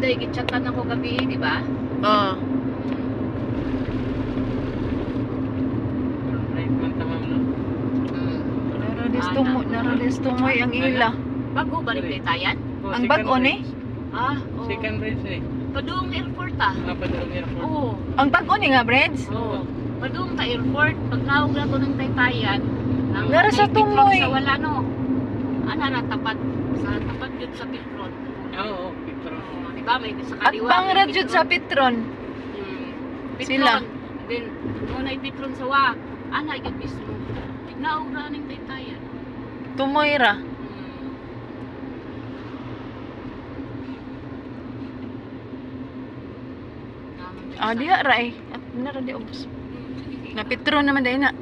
day gichatan ako gabi, di ba? Oo. Right man tamam no. Naradisto mo ang ila. Bago ba rin tayan? Ang bag-o ni? Second bridge ni. Padung airport ah. Padung airport. Oo. Ang bag-o ni nga, Breds? Oo. Padung ta airport, pag naog na ko ng taytayan, Nara sa tumoy. Sa wala no. Ana tapat yun sa Petron. Oo, Petron. Di ba may sa At kaliwa. pangrad yun sa Petron. Sila. Then muna Petron sa wa. Ana gyud mismo. Naog na ning taytayan. Tumoy ra. Diha ra eh. At nara di obos. Na Petron naman dahil na.